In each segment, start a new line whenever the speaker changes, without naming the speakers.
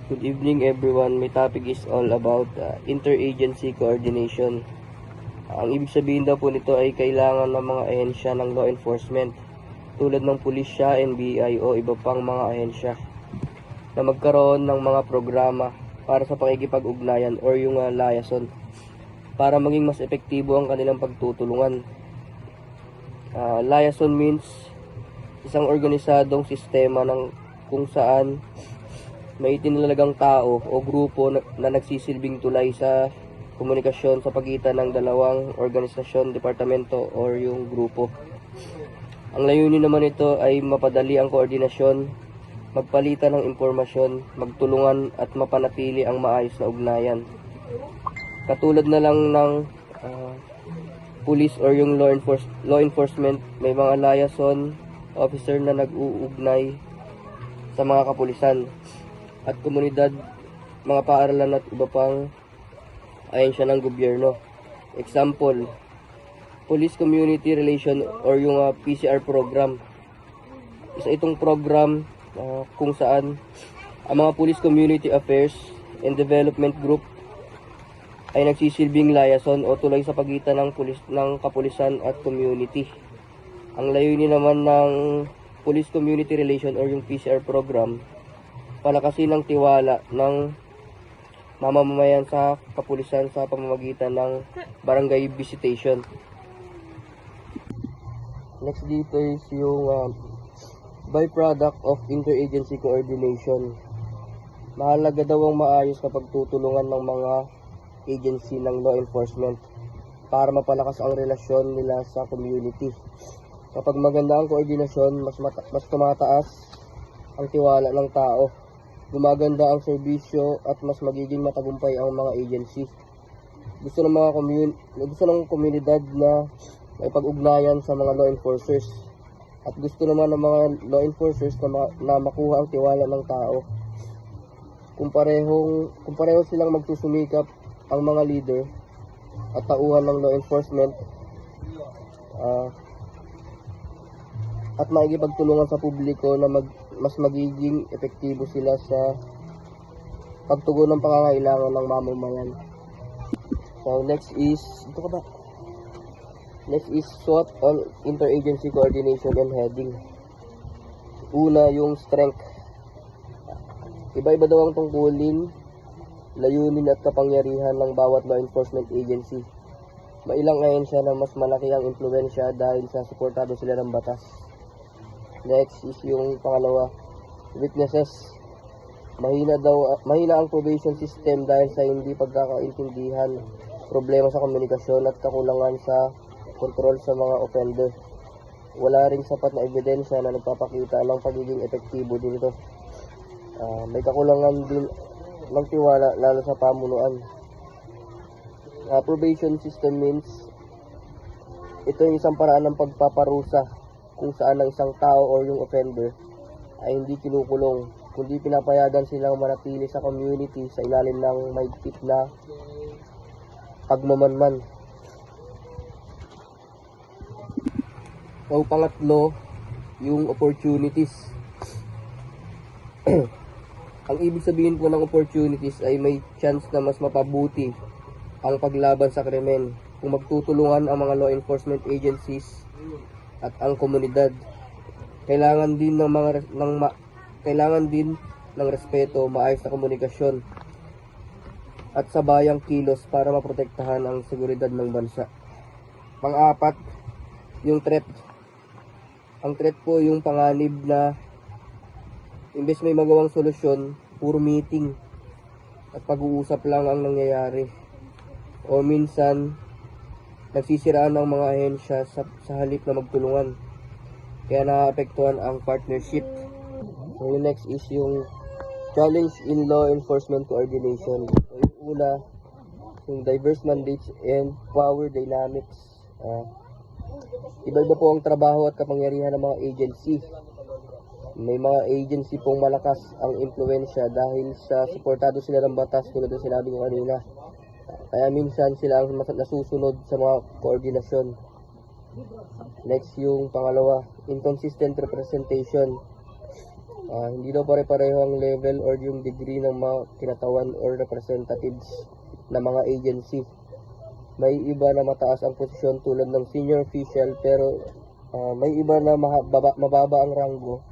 Good evening everyone. My topic is all about interagency coordination. Ang ibig sabihin daw po nito ay kailangan ng mga ahensya ng law enforcement tulad ng pulisya, NBI o iba pang mga ahensya na magkaroon ng mga programa para sa pakikipag-ugnayan or yung liaison para maging mas epektibo ang kanilang pagtutulungan. Liaison means isang organisadong sistema ng kung saan may itinalagang tao o grupo na nagsisilbing tulay sa komunikasyon sa pagitan ng dalawang organisasyon, departamento o yung grupo. Ang layunin naman nito ay mapadali ang koordinasyon, magpalitan ng impormasyon, magtulungan at mapanatili ang maayos na ugnayan. Katulad na lang ng police or yung law enforcement, may mga liaison officer na nag-uugnay sa mga kapulisan at komunidad, mga paaralan at iba pang ahensya ng gobyerno. Example, Police Community Relation or yung PCR program. Isa itong program kung saan ang mga Police Community Affairs and Development Group ay nagsisilbing liaison o tulay sa pagitan ng kapulisan at community. Ang layunin naman ng Police Community Relation or yung PCR program, palakasin ang tiwala ng mamamayan sa kapulisan sa pamamagitan ng barangay visitation. Next dito is yung byproduct of interagency coordination. Mahalaga daw ang maayos na pagtutulungan ng mga agency ng law enforcement para mapalakas ang relasyon nila sa community. Kapag maganda ang koordinasyon, mas tumataas ang tiwala ng tao, gumaganda ang serbisyo at mas magiging matagumpay ang mga agency. Gusto ng komunidad na may pag-ugnayan sa mga law enforcers at gusto naman ng mga law enforcers na makuha ang tiwala ng tao. Kung pareho silang magsusumikap ang mga leader at tauhan ng law enforcement at makikipagtulungan sa publiko na mas magiging epektibo sila sa pagtugon ng pangangailangan ng mamamayan. So next is SWOT on interagency coordination and heading. Una, yung strength. Iba-iba daw ang tungkulin, layunin at kapangyarihan ng bawat law enforcement agency. May ilang ahensya na mas malaki ang impluwensya dahil sa suportado sila ng batas. Next is yung pangalawa, weaknesses. Mahina ang probation system dahil sa hindi pagkakaintindihan, problema sa komunikasyon at kakulangan sa kontrol sa mga offender. Wala ring sapat na ebidensya na nagpapakita ng pagiging epektibo din ito. May kakulangan din ng tiwala lalo sa pamunuan. Probation system means ito yung isang paraan ng pagpaparusa kung saan ang isang tao o yung offender ay hindi kinukulong, kundi pinapayagan silang manatili sa community sa ilalim ng mahigpit na pagmamanman. So, pangatlo, yung opportunities. Ang ibig sabihin po ng opportunities ay may chance na mas mapabuti ang paglaban sa krimen kung magtutulungan ang mga law enforcement agencies at ang komunidad. Kailangan din ng respeto, maayos na komunikasyon at sabayang kilos para maprotektahan ang seguridad ng bansa. Pang-apat, yung threat. Ang threat po yung panganib na imbes may magawang solusyon, puro meeting at pag-uusap lang ang nangyayari. O minsan nagsisiraan ng mga ahensya sa halip na magtulungan. Kaya naapektuhan ang partnership. So yung next is yung challenge in law enforcement coordination. So yung una, yung diverse mandates and power dynamics. Iba-iba po ang trabaho at kapangyarihan ng mga agency. May mga agency pong malakas ang impluwensya dahil sa suportado sila ng batas tulad ng sinabi ko kanina. Kaya minsan sila ang nasusunod sa mga koordinasyon. Next yung pangalawa, inconsistent representation. Hindi daw pare-pareho ang level or yung degree ng mga kinatawan or representatives ng mga agency. May iba na mataas ang posisyon tulad ng senior official, pero may iba na mababa ang ranggo,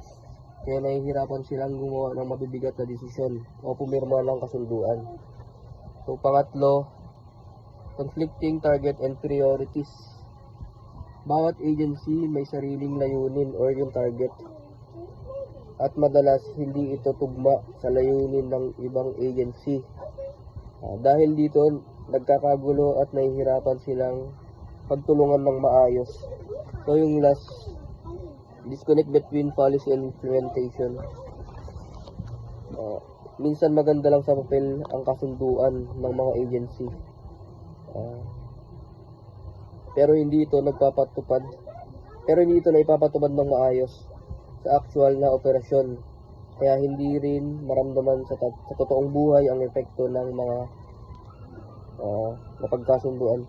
kaya nahihirapan silang gumawa ng mabibigat na desisyon o pumirma ng kasunduan. So, pangatlo, conflicting target and priorities. Bawat agency may sariling layunin or yung target, at madalas hindi ito tugma sa layunin ng ibang agency. Dahil dito, nagkakagulo at nahihirapan silang pagtulungan ng maayos. So yung last, disconnect between policy and implementation. Minsan maganda lang sa papel ang kasunduan ng mga agency, pero hindi ito naipapatupad ng maayos sa actual na operasyon. Kaya hindi rin maramdaman sa totoong buhay ang epekto ng mga napagkasunduan.